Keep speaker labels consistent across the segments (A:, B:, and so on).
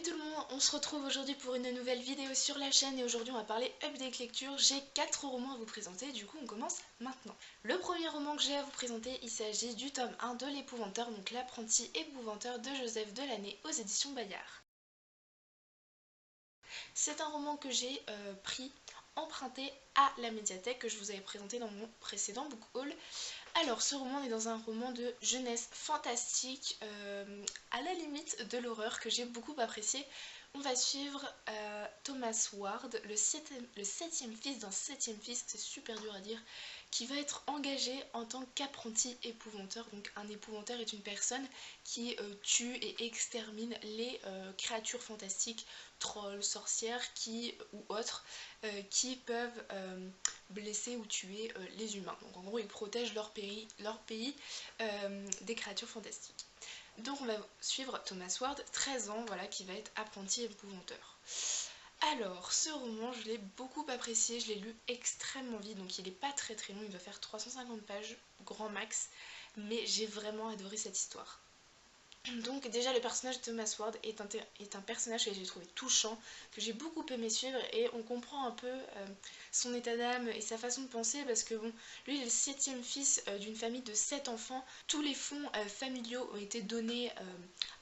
A: tout le monde, on se retrouve aujourd'hui pour une nouvelle vidéo sur la chaîne et aujourd'hui on va parler update lecture. J'ai 4 romans à vous présenter, du coup on commence maintenant. Le premier roman que j'ai à vous présenter, il s'agit du tome 1 de l'épouvanteur, donc l'apprenti épouvanteur de Joseph Delaney aux éditions Bayard. C'est un roman que j'ai emprunté à la médiathèque que je vous avais présenté dans mon précédent book haul. Alors ce roman est dans un roman de jeunesse fantastique, à la limite de l'horreur que j'ai beaucoup apprécié. On va suivre Thomas Ward, le septième fils d'un septième fils, c'est super dur à dire, qui va être engagé en tant qu'apprenti épouvanteur. Donc un épouvanteur est une personne qui tue et extermine les créatures fantastiques, trolls, sorcières ou autres, qui peuvent blesser ou tuer les humains. Donc en gros ils protègent leur pays des créatures fantastiques. Donc on va suivre Thomas Ward, 13 ans, voilà, qui va être apprenti épouvanteur. Alors, ce roman, je l'ai beaucoup apprécié, je l'ai lu extrêmement vite, donc il n'est pas très long, il va faire 350 pages, grand max, mais j'ai vraiment adoré cette histoire. Donc déjà le personnage de Thomas Ward est un personnage que j'ai trouvé touchant, que j'ai beaucoup aimé suivre et on comprend un peu son état d'âme et sa façon de penser parce que bon, lui il est le septième fils d'une famille de 7 enfants, tous les fonds familiaux ont été donnés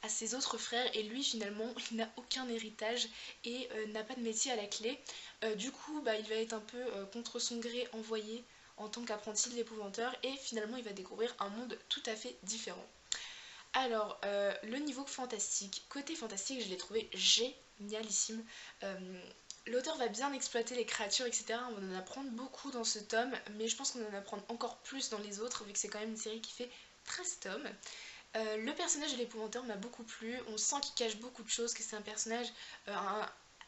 A: à ses autres frères et lui finalement il n'a aucun héritage et n'a pas de métier à la clé. Du coup il va être un peu contre son gré envoyé en tant qu'apprenti de l'épouvanteur et finalement il va découvrir un monde tout à fait différent. Alors, le niveau fantastique, côté fantastique, je l'ai trouvé génialissime. L'auteur va bien exploiter les créatures, etc. On va en apprendre beaucoup dans ce tome, mais je pense qu'on va en apprendre encore plus dans les autres, vu que c'est quand même une série qui fait 13 tomes. Le personnage de l'épouvanteur m'a beaucoup plu, on sent qu'il cache beaucoup de choses, que c'est un personnage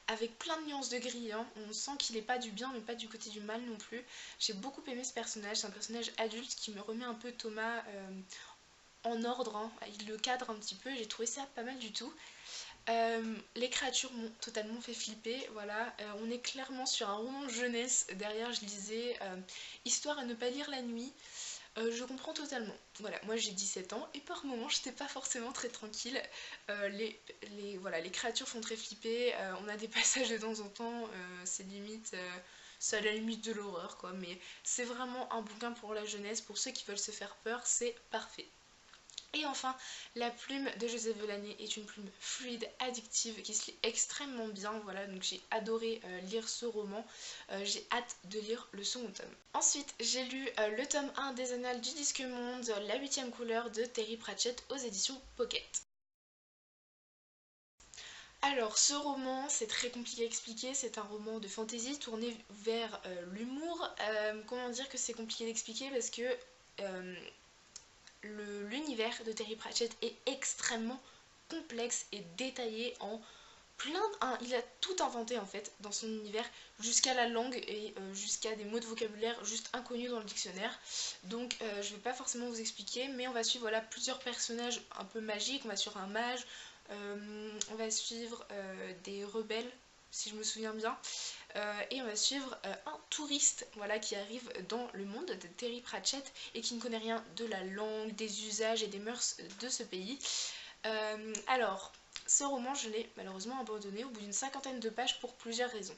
A: avec plein de nuances de gris, hein. On sent qu'il n'est pas du bien mais pas du côté du mal non plus. J'ai beaucoup aimé ce personnage, c'est un personnage adulte qui me remet un peu Thomas en ordre, hein. Il le cadre un petit peu, j'ai trouvé ça pas mal du tout. Les créatures m'ont totalement fait flipper, voilà. On est clairement sur un roman jeunesse, derrière je lisais Histoire à ne pas lire la nuit. Je comprends totalement. Voilà, moi j'ai 17 ans et par moments j'étais pas forcément très tranquille. Voilà, les créatures font très flipper, on a des passages de temps en temps, c'est limite... c'est à la limite de l'horreur quoi, mais c'est vraiment un bouquin pour la jeunesse, pour ceux qui veulent se faire peur, c'est parfait. Et enfin, la plume de Joseph Delaney est une plume fluide, addictive, qui se lit extrêmement bien. Voilà, donc j'ai adoré lire ce roman. J'ai hâte de lire le second tome. Ensuite, j'ai lu le tome 1 des Annales du Disque Monde, la 8e couleur de Terry Pratchett aux éditions Pocket. Alors, ce roman, c'est très compliqué à expliquer, c'est un roman de fantasy tourné vers l'humour. Comment dire que c'est compliqué d'expliquer parce que... l'univers de Terry Pratchett est extrêmement complexe et détaillé en il a tout inventé en fait dans son univers, jusqu'à la langue et jusqu'à des mots de vocabulaire juste inconnus dans le dictionnaire. Donc je vais pas forcément vous expliquer, mais on va suivre voilà, plusieurs personnages un peu magiques. On va suivre un mage, on va suivre des rebelles si je me souviens bien, et on va suivre un touriste voilà, qui arrive dans le monde de Terry Pratchett et qui ne connaît rien de la langue, des usages et des mœurs de ce pays. Alors, ce roman, je l'ai malheureusement abandonné au bout d'une cinquantaine de pages pour plusieurs raisons.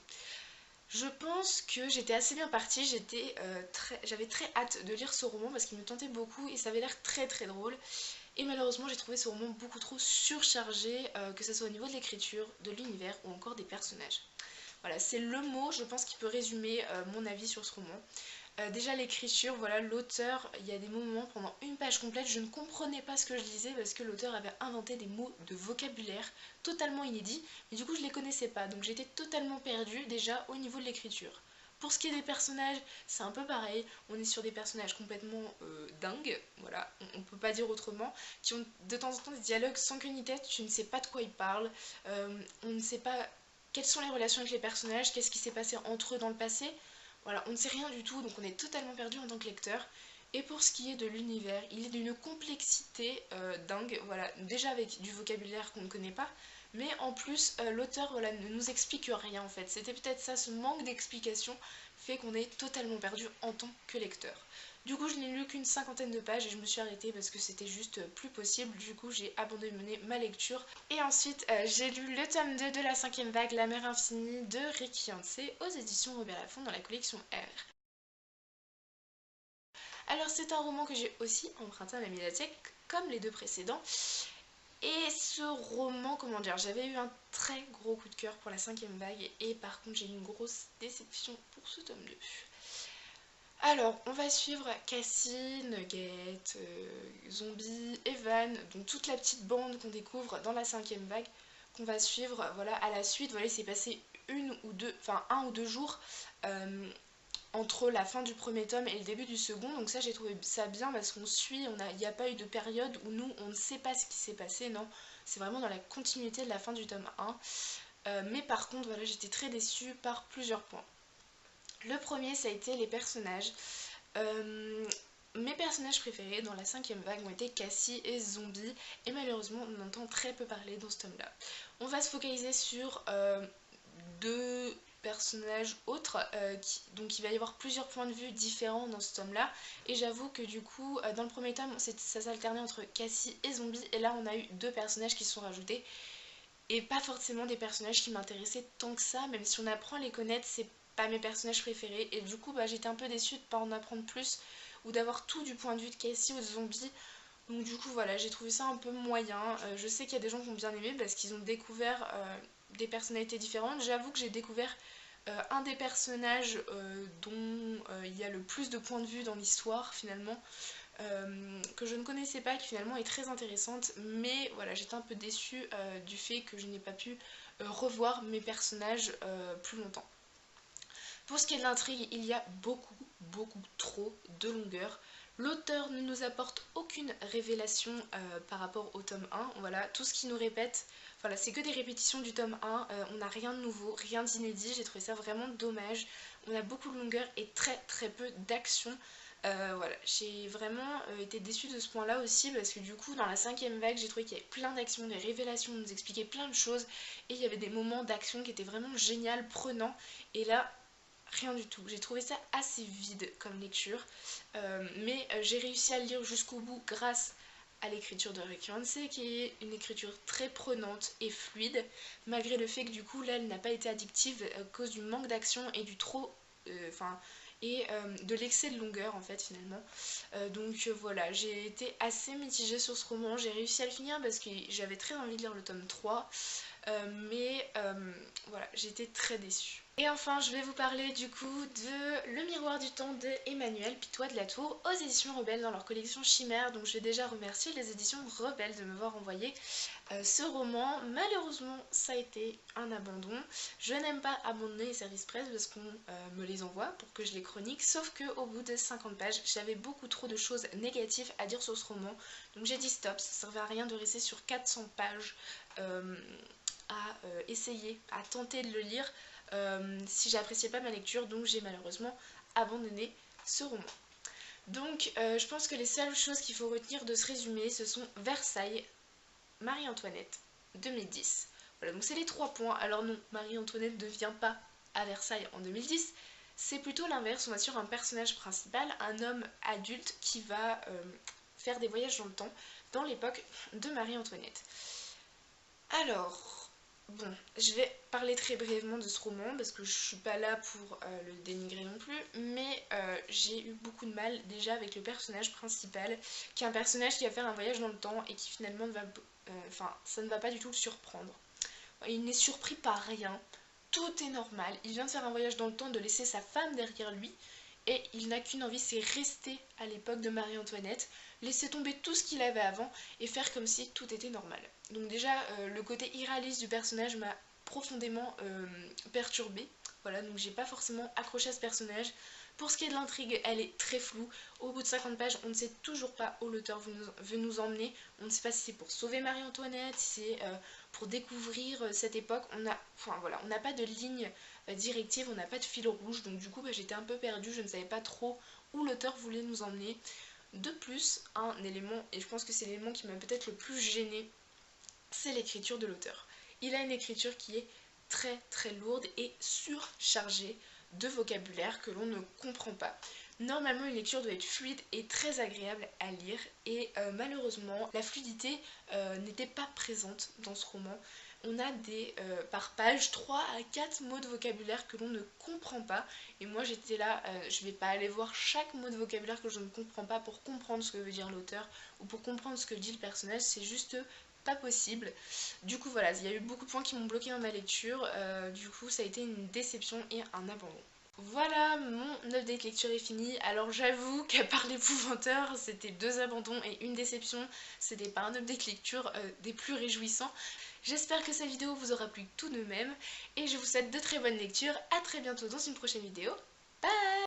A: Je pense que j'étais assez bien partie, j'avais très hâte de lire ce roman parce qu'il me tentait beaucoup et ça avait l'air très très drôle. Et malheureusement, j'ai trouvé ce roman beaucoup trop surchargé, que ce soit au niveau de l'écriture, de l'univers ou encore des personnages. Voilà, c'est le mot, je pense, qui peut résumer mon avis sur ce roman. Déjà l'écriture, voilà, l'auteur, il y a des moments pendant une page complète, je ne comprenais pas ce que je lisais parce que l'auteur avait inventé des mots de vocabulaire totalement inédits, mais du coup je les connaissais pas, donc j'étais totalement perdue déjà au niveau de l'écriture. Pour ce qui est des personnages, c'est un peu pareil, on est sur des personnages complètement dingues, voilà, on peut pas dire autrement, qui ont de temps en temps des dialogues sans queue ni tête, tu ne sais pas de quoi ils parlent, on ne sait pas quelles sont les relations avec les personnages, qu'est-ce qui s'est passé entre eux dans le passé. Voilà, on ne sait rien du tout, donc on est totalement perdu en tant que lecteur. Et pour ce qui est de l'univers, il est d'une complexité dingue, voilà, déjà avec du vocabulaire qu'on ne connaît pas, mais en plus l'auteur voilà, ne nous explique rien en fait. C'était peut-être ça, ce manque d'explication fait qu'on est totalement perdu en tant que lecteur. Du coup je n'ai lu qu'une cinquantaine de pages et je me suis arrêtée parce que c'était juste plus possible. Du coup j'ai abandonné ma lecture. Et ensuite j'ai lu le tome 2 de La Cinquième Vague, La Mer Infinie de Rick Yancey aux éditions Robert Laffont dans la collection R. Alors c'est un roman que j'ai aussi emprunté à la médiathèque comme les deux précédents. Et ce roman, comment dire, j'avais eu un très gros coup de cœur pour La Cinquième Vague et par contre j'ai eu une grosse déception pour ce tome 2. Alors, on va suivre Cassie, Nugget, Zombie, Evan, donc toute la petite bande qu'on découvre dans La Cinquième Vague, qu'on va suivre, voilà, à la suite. Voilà, il s'est passé un ou deux jours entre la fin du premier tome et le début du second, donc ça j'ai trouvé ça bien parce qu'on suit, il n'y a pas eu de période où nous on ne sait pas ce qui s'est passé, non, c'est vraiment dans la continuité de la fin du tome 1. Mais par contre, voilà, j'étais très déçue par plusieurs points. Le premier, ça a été les personnages. Mes personnages préférés dans La Cinquième Vague ont été Cassie et Zombie, et malheureusement on entend très peu parler dans ce tome là. On va se focaliser sur deux personnages autres, donc il va y avoir plusieurs points de vue différents dans ce tome là, et j'avoue que du coup dans le premier tome ça s'alternait entre Cassie et Zombie, et là on a eu deux personnages qui se sont rajoutés, et pas forcément des personnages qui m'intéressaient tant que ça, même si on apprend à les connaître, c'est pas mes personnages préférés, et du coup j'étais un peu déçue de pas en apprendre plus, ou d'avoir tout du point de vue de Cassie ou de Zombie. Donc du coup voilà, j'ai trouvé ça un peu moyen. Je sais qu'il y a des gens qui ont bien aimé parce qu'ils ont découvert des personnalités différentes. J'avoue que j'ai découvert un des personnages dont il y a le plus de points de vue dans l'histoire finalement, que je ne connaissais pas, qui finalement est très intéressante, mais voilà, j'étais un peu déçue du fait que je n'ai pas pu revoir mes personnages plus longtemps. Pour ce qui est de l'intrigue, il y a beaucoup trop de longueur. L'auteur ne nous apporte aucune révélation par rapport au tome 1. Voilà, tout ce qu'il nous répète, voilà, c'est que des répétitions du tome 1. On n'a rien de nouveau, rien d'inédit. J'ai trouvé ça vraiment dommage. On a beaucoup de longueur et très peu d'action. Voilà, j'ai vraiment été déçue de ce point-là aussi parce que du coup, dans La Cinquième Vague, j'ai trouvé qu'il y avait plein d'actions, des révélations, on nous expliquait plein de choses et il y avait des moments d'action qui étaient vraiment génial, prenants. Et là, rien du tout. J'ai trouvé ça assez vide comme lecture, mais j'ai réussi à le lire jusqu'au bout grâce à l'écriture de Rick Yancey, qui est une écriture très prenante et fluide, malgré le fait que du coup là elle n'a pas été addictive à cause du manque d'action et du trop, de l'excès de longueur en fait finalement. Donc voilà, j'ai été assez mitigée sur ce roman, j'ai réussi à le finir parce que j'avais très envie de lire le tome 3, mais voilà, j'étais très déçue. Et enfin, je vais vous parler du coup de Le Miroir du Temps de Emmanuel Pitois de la Tour aux éditions Rebelles dans leur collection Chimère. Donc je vais déjà remercier les éditions Rebelles de m'avoir envoyé ce roman. Malheureusement, ça a été un abandon. Je n'aime pas abandonner les services presse parce qu'on me les envoie pour que je les chronique. Sauf qu'au bout de 50 pages, j'avais beaucoup trop de choses négatives à dire sur ce roman. Donc j'ai dit stop, ça ne servait à rien de rester sur 400 pages à essayer, à tenter de le lire si j'appréciais pas ma lecture, donc j'ai malheureusement abandonné ce roman. Donc je pense que les seules choses qu'il faut retenir de ce résumé, ce sont Versailles, Marie-Antoinette, 2010. Voilà, donc c'est les 3 points. Alors non, Marie-Antoinette ne vient pas à Versailles en 2010, c'est plutôt l'inverse. On va sur un personnage principal, un homme adulte qui va faire des voyages dans le temps, dans l'époque de Marie-Antoinette. Alors, bon, je vais parler très brièvement de ce roman parce que je suis pas là pour le dénigrer non plus, mais j'ai eu beaucoup de mal déjà avec le personnage principal, qui est un personnage qui va faire un voyage dans le temps et qui finalement ça ne va pas du tout le surprendre. Il n'est surpris par rien, tout est normal, il vient de faire un voyage dans le temps, de laisser sa femme derrière lui, et il n'a qu'une envie, c'est rester à l'époque de Marie-Antoinette, laisser tomber tout ce qu'il avait avant et faire comme si tout était normal. Donc déjà, le côté irréaliste du personnage m'a profondément perturbée. Voilà, donc j'ai pas forcément accroché à ce personnage. Pour ce qui est de l'intrigue, elle est très floue. Au bout de 50 pages, on ne sait toujours pas où l'auteur veut nous emmener. On ne sait pas si c'est pour sauver Marie-Antoinette, si c'est pour découvrir cette époque. On n'a pas de ligne directive, on n'a pas de fil rouge. Donc du coup, j'étais un peu perdue, je ne savais pas trop où l'auteur voulait nous emmener. De plus, un élément, et je pense que c'est l'élément qui m'a peut-être le plus gênée, c'est l'écriture de l'auteur. Il a une écriture qui est très lourde et surchargée de vocabulaire que l'on ne comprend pas. Normalement, une lecture doit être fluide et très agréable à lire et malheureusement, la fluidité n'était pas présente dans ce roman. On a par page 3 à 4 mots de vocabulaire que l'on ne comprend pas. Et moi j'étais là, je vais pas aller voir chaque mot de vocabulaire que je ne comprends pas pour comprendre ce que veut dire l'auteur ou pour comprendre ce que dit le personnage, c'est juste pas possible. Du coup voilà, il y a eu beaucoup de points qui m'ont bloqué dans ma lecture, du coup ça a été une déception et un abandon. Voilà, mon update lecture est fini. Alors j'avoue qu'à part l'épouvanteur, c'était 2 abandons et une déception. C'était pas un update lecture des plus réjouissants. J'espère que cette vidéo vous aura plu tout de même. Et je vous souhaite de très bonnes lectures. A très bientôt dans une prochaine vidéo. Bye!